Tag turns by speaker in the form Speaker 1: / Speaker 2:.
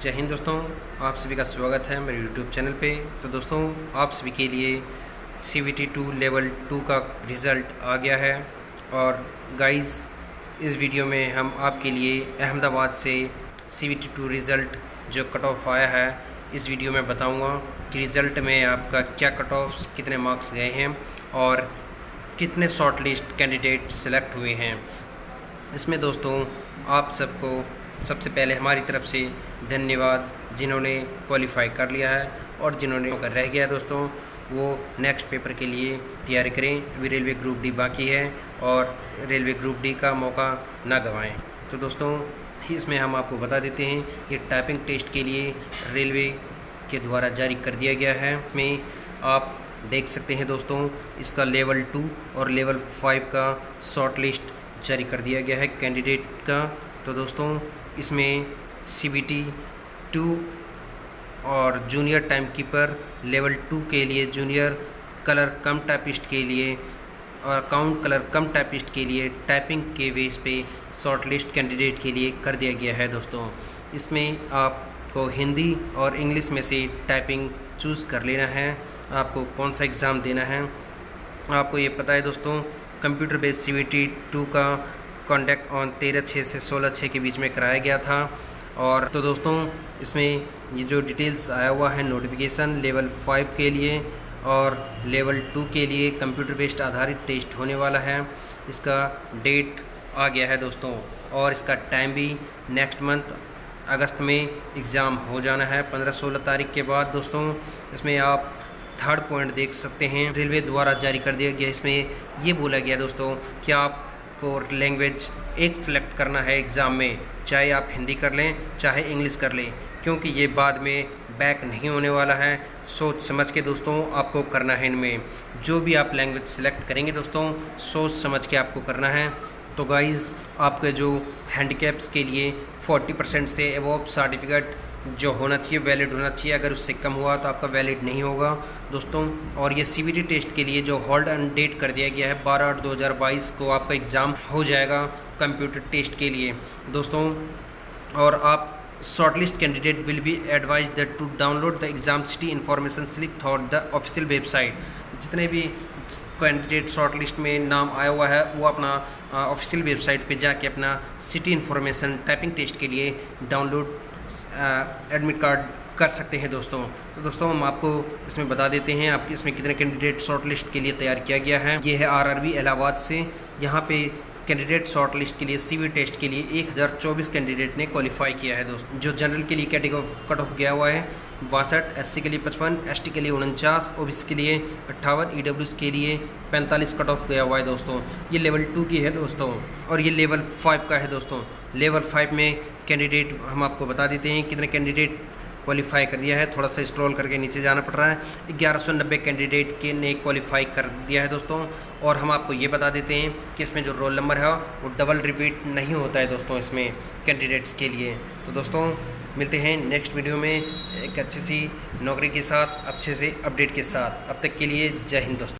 Speaker 1: जय हिंद दोस्तों, आप सभी का स्वागत है मेरे YouTube चैनल पे। तो दोस्तों, आप सभी के लिए CVT 2 लेवल 2 का रिज़ल्ट आ गया है। और गाइस, इस वीडियो में हम आपके लिए अहमदाबाद से CVT 2 रिज़ल्ट जो कट ऑफ आया है, इस वीडियो में बताऊंगा कि रिज़ल्ट में आपका क्या कट ऑफ, कितने मार्क्स गए हैं और कितने शॉर्ट लिस्ट कैंडिडेट सेलेक्ट हुए हैं। इसमें दोस्तों आप सबको सबसे पहले हमारी तरफ से धन्यवाद, जिन्होंने क्वालिफाई कर लिया है और जिन्होंने कर रह गया दोस्तों, वो नेक्स्ट पेपर के लिए तैयारी करें। अभी रेलवे ग्रुप डी बाकी है और रेलवे ग्रुप डी का मौका ना गंवाएं। तो दोस्तों, इसमें हम आपको बता देते हैं कि टाइपिंग टेस्ट के लिए रेलवे के द्वारा जारी कर दिया गया है। इसमें आप देख सकते हैं दोस्तों, इसका लेवल 2 और लेवल 5 का शॉर्ट लिस्ट जारी कर दिया गया है कैंडिडेट का। तो दोस्तों, इसमें CVT 2 और जूनियर टाइम कीपर लेवल 2 के लिए, जूनियर कलर कम टाइपिस्ट के लिए और अकाउंट कलर कम टाइपिस्ट के लिए टाइपिंग के बेस पे शॉर्ट लिस्ट कैंडिडेट के लिए कर दिया गया है दोस्तों। इसमें आपको हिंदी और इंग्लिश में से टाइपिंग चूज़ कर लेना है, आपको कौन सा एग्ज़ाम देना है। आपको ये पता है दोस्तों, कंप्यूटर बेस्ड CVT 2 का कॉन्डक्ट ऑन 13/6 से 16/6 के बीच में कराया गया था। और तो दोस्तों, इसमें ये जो डिटेल्स आया हुआ है नोटिफिकेशन लेवल 5 के लिए और लेवल 2 के लिए कंप्यूटर बेस्ड आधारित टेस्ट होने वाला है। इसका डेट आ गया है दोस्तों और इसका टाइम भी नेक्स्ट मंथ अगस्त में एग्ज़ाम हो जाना है, 15-16 तारीख के बाद दोस्तों। इसमें आप थर्ड पॉइंट देख सकते हैं, रेलवे द्वारा जारी कर दिया गया। इसमें ये बोला गया दोस्तों कि आपको लैंग्वेज एक सेलेक्ट करना है एग्ज़ाम में, चाहे आप हिंदी कर लें चाहे इंग्लिश कर लें, क्योंकि ये बाद में बैक नहीं होने वाला है। सोच समझ के दोस्तों आपको करना है। इनमें जो भी आप लैंग्वेज सेलेक्ट करेंगे दोस्तों, सोच समझ के आपको करना है। तो गाइज़, आपके जो हैंडीकैप्स के लिए 40% से एबव सर्टिफिकेट जो होना चाहिए वैलिड होना चाहिए। अगर उससे कम हुआ तो आपका वैलिड नहीं होगा दोस्तों। और ये CVT टेस्ट के लिए जो होल्ड एंड डेट कर दिया गया है, 12/8/2022 को आपका एग्ज़ाम हो जाएगा कंप्यूटर टेस्ट के लिए दोस्तों। और आप shortlist candidate will be advise that to download the exam city information slip through the official website. जितने भी कैंडिडेट शॉर्ट लिस्ट में नाम आया हुआ है, वो अपना ऑफिशियल वेबसाइट पे जाके अपना सिटी इन्फॉर्मेशन टाइपिंग टेस्ट के लिए डाउनलोड एडमिट कार्ड कर सकते हैं दोस्तों। तो दोस्तों, हम आपको इसमें बता देते हैं आपके इसमें कितने कैंडिडेट शॉर्ट लिस्ट के लिए तैयार किया गया है। ये है RRB इलाहाबाद से। यहाँ पे कैंडिडेट शॉर्ट लिस्ट के लिए CV टेस्ट के लिए 1024 कैंडिडेट ने क्वालिफाई किया है दोस्तों। जो जनरल के लिए कैटेगरी कट ऑफ गया हुआ है 62, SC के लिए 55, ST के लिए 49, OBC के लिए 58, EWS के लिए 45 कट ऑफ गया हुआ है दोस्तों। ये लेवल 2 की है दोस्तों और ये लेवल 5 का है दोस्तों। लेवल 5 में कैंडिडेट हम आपको बता देते हैं कितने कैंडिडेट क्वालिफाई कर दिया है। थोड़ा सा स्क्रॉल करके नीचे जाना पड़ रहा है। 1190 कैंडिडेट के ने क्वालिफाई कर दिया है दोस्तों। और हम आपको ये बता देते हैं कि इसमें जो रोल नंबर है वो डबल रिपीट नहीं होता है दोस्तों इसमें कैंडिडेट्स के लिए। तो दोस्तों, मिलते हैं नेक्स्ट वीडियो में एक अच्छी सी नौकरी के साथ, अच्छे से अपडेट के साथ। अब तक के लिए जय हिंद दोस्तों।